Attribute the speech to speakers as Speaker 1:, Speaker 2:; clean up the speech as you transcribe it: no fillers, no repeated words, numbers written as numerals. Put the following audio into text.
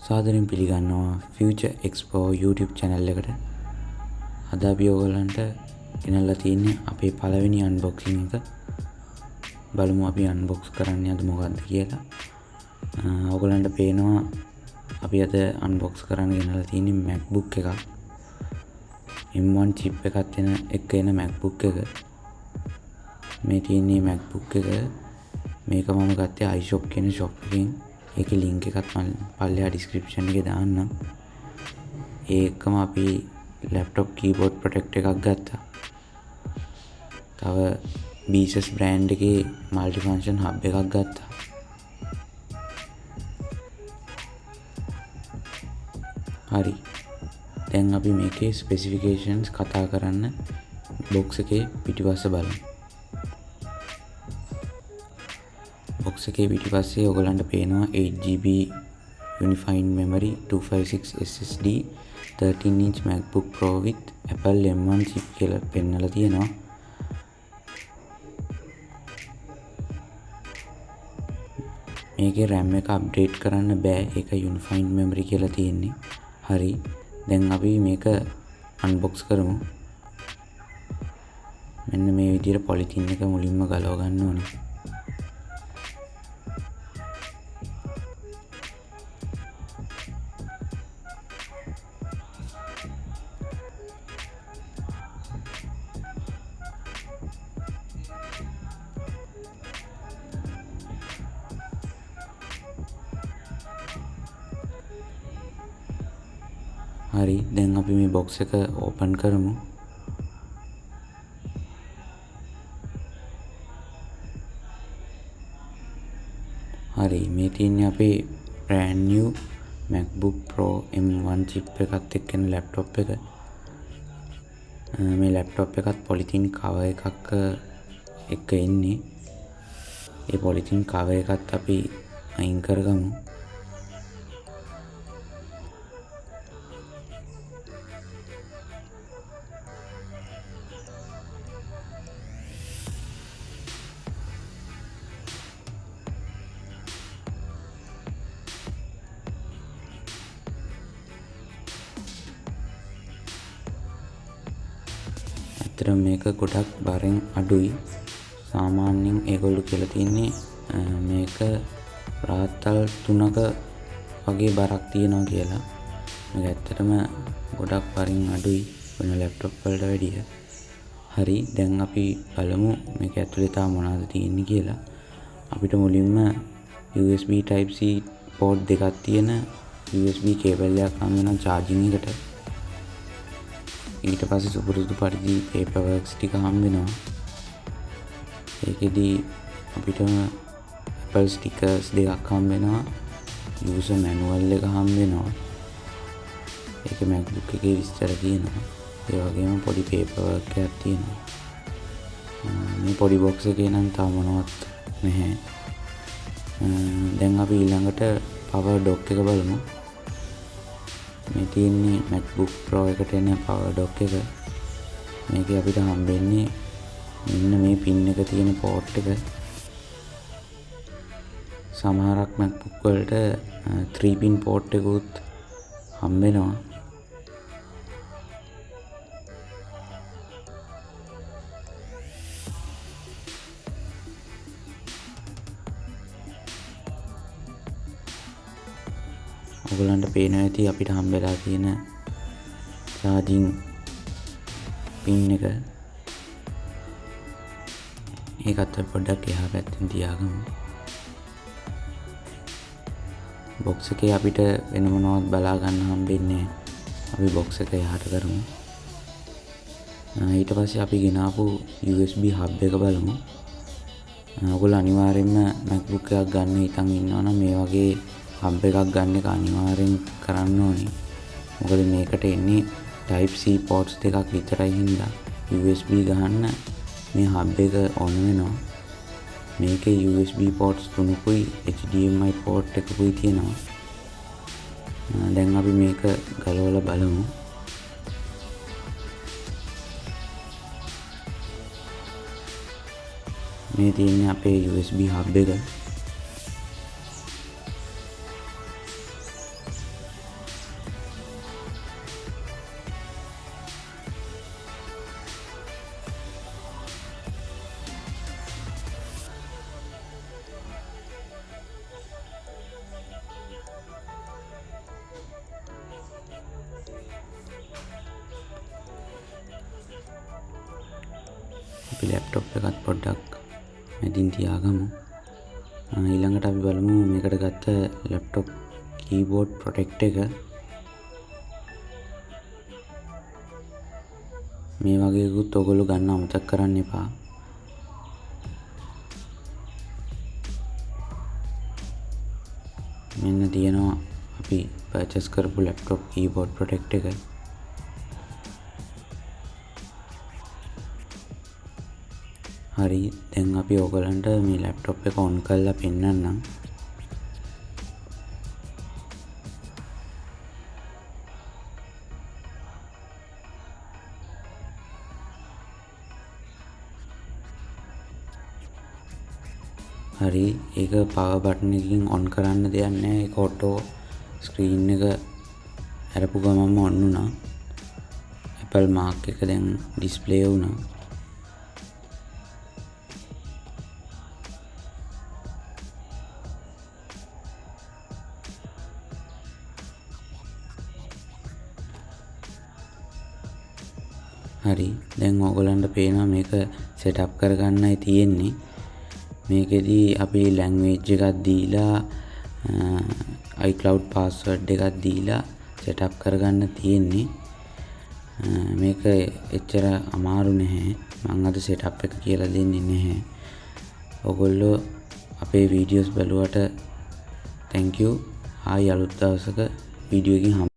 Speaker 1: සාදරයෙන් පිළිගන්නවා Future EXPO YouTube channel එකට. අද අපි ඔයගොල්ලන්ට ගෙනල්ලා තියෙන්නේ අපේ පළවෙනි unboxing එක. බලමු අපි unbox කරන්නේ අද මොකක්ද කියලා. ඔයගොල්ලන්ට පේනවා අපි අද unbox කරන්න ගෙනල්ලා තියෙන්නේ MacBook එකක්. M1 chip එකක් එන MacBook එක. මේ තියෙන්නේ MacBook එක. මේක මම ගත්තේ iShop කියන shop එකෙන්. ඒකේ link එකත් මම පල්ලෙහා description එකේ දාන්නම්. ඒකම අපි laptop keyboard protect එකක් ගත්තා. තව Asus brand එකේ multifunction hub එකක් ගත්තා. හරි. දැන් අපි මේකේ specifications කතා කරන්න box එකේ පිටිපස්ස බලමු. box එකේ පිටිපස්සේ ඔයගලන්ට පේනවා 8GB unified memory 256 SSD 13-inch MacBook Pro with Apple M1 chip කියලා පෙන්නලා තියෙනවා. මේකේ RAM එක අප්ඩේට් කරන්න බෑ. ඒක unified memory කියලා තියෙන්නේ. හරි. දැන් අපි මේක unbox කරමු. මෙන්න මේ විදිහට polythene එක මුලින්ම ගලව ගන්න ඕනේ. හරි, දැන් අපි මේ box එක open කරමු. හරි, මේ තියෙන්නේ අපේ brand new MacBook Pro M1 chip එකත් එක්කන laptop එක. මේ laptop එකත් polythene cover එකක් එක්ක එන්නේ. ඒ polythene cover එකත් අපි අයින් කරගමු. මේක ගොඩක් බරෙන් අඩුයි. සාමාන්‍යයෙන් ඒගොල්ලෝ කියලා තියන්නේ මේක රාත්තල් 3ක වගේ බරක් තියෙනවා කියලා. මේක ඇත්තටම ගොඩක් බරින් අඩුයි වෙන ලැප්ටොප් වලට වැඩිය. හරි, දැන් අපි බලමු මේක ඇතුලේ තා මොනවද තියෙන්නේ කියලා. අපිට මුලින්ම USB type C port දෙකක් තියෙන USB cable එකක් හම් වෙනවා charging එකට. ඊට පස්සේ සුපුරුදු පරිදි paper works ටික හම් වෙනවා. ඒකෙදී අපිට Apple stickers දෙකක් හම් වෙනවා. user manual එක හම් වෙනවා. ඒකේ MacBook එකේ විස්තර තියෙනවා. ඒ වගේම පොඩි paper work එකක් තියෙනවා. මේ පොඩි box එකේ නම් තාම මොනවත් නැහැ. දැන් අපි ඊළඟට power dock එක බලමු. මේ තියෙන්නේ MacBook Pro එකට එන power dock එක. මේකේ අපිට හම්බෙන්නේ මෙන්න මේ pin එක තියෙන port එක. සමහරක් MacBook වලට 3 pin port එකකුත් හම්බ වෙනවා. ඔයගලන්ට පේනවා ඇති අපිට හම්බෙලා තියෙන charging pin එක. ඒකත් පොඩ්ඩක් එහා පැත්තෙන් තියාගමු. box එකේ අපිට වෙන මොනවත් බලා ගන්න හම්බෙන්නේ නැහැ. අපි box එක එහාට කරමු. ඊට පස්සේ අපි ගෙනාවු USB hub එක බලමු. ඔයගොල්ලෝ අනිවාර්යයෙන්ම MacBook එකක් ගන්න හිතන් ඉන්නවා නම් මේ වගේ hub එකක් ගන්න එක අනිවාර්යෙන් කරන්න ඕනේ. මොකද මේකට එන්නේ type C ports දෙකක් විතරයි හින්දා USB ගහන්න මේ hub එක on වෙනවා. මේකේ USB ports 3කුයි HDMI port එකකුයි තියෙනවා. දැන් අපි මේක ගලවලා බලමු. මේ තියෙන්නේ අපේ USB hub එක. අපි ලැප්ටොප් එකත් පොඩ්ඩක් මැදින් තියාගමු. ඊළඟට අපි බලමු මේකට ගත්ත ලැප්ටොප් කීබෝඩ් ප්‍රොටෙක්ට් එක. මේ වගේකුත් ඔයගොල්ලෝ ගන්න අමතක කරන්න එපා. මෙන්න තියෙනවා අපි පර්චේස් කරපු ලැප්ටොප් කීබෝඩ් ප්‍රොටෙක්ට් එක. හරි, දැන් අපි ඔයගලන්ට මේ ලැප්ටොප් එක ඔන් කරලා පෙන්නන්නම්. හරි, ඒක පවර් බටන් එකකින් ඔන් කරන්න දෙයක් නැහැ. ඒක ඔටෝ ස්ක්‍රීන් එක අරපු ගමන්ම ඔන් වුණා. Apple මාක් එක දැන් ඩිස්ප්ලේ වුණා. හරි, දැන් ඔයගලන්ට පේනවා මේක සෙටප් කරගන්නයි තියෙන්නේ. මේකෙදි අපි ලැන්ග්වේජ් එකක් දීලා iCloud password එකක් දීලා සෙටප් කරගන්න තියෙන්නේ. මේක එච්චර අමාරු නැහැ. මම අද සෙටප් එක කියලා දෙන්නේ නැහැ. ඔයගොල්ලෝ අපේ වීඩියෝස් බලුවට thank you. ආයි අලුත් දවසක වීඩියෝ එකකින්